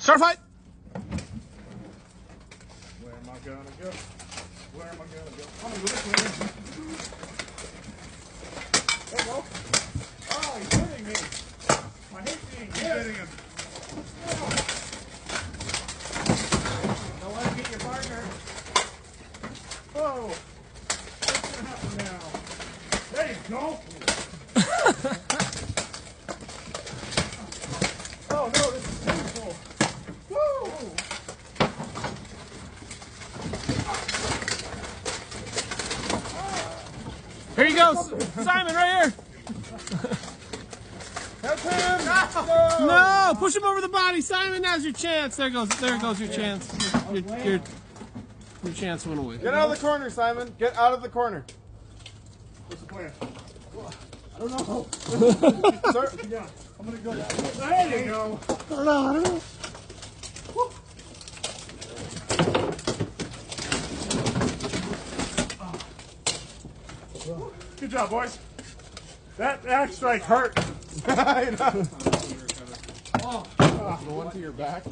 Start fight. Where am I gonna go? Where am I gonna go? I'm gonna go this way. There you go. Oh, he's hitting me. I hate being hitting him. Don't let him get your partner. Whoa. What's gonna happen now? There you go. Oh no, this is painful. Woo! Here you go, Simon, right here. Help him! No, push him over the body, Simon. Now's your chance. There goes your chance. Your chance went away. Get out of the corner, Simon. Get out of the corner. What's the plan? I don't know. Sir. Yeah, I'm gonna go that way. There you go. I don't know. Good job, boys. That axe strike hurt. I know. Oh. The one to your back.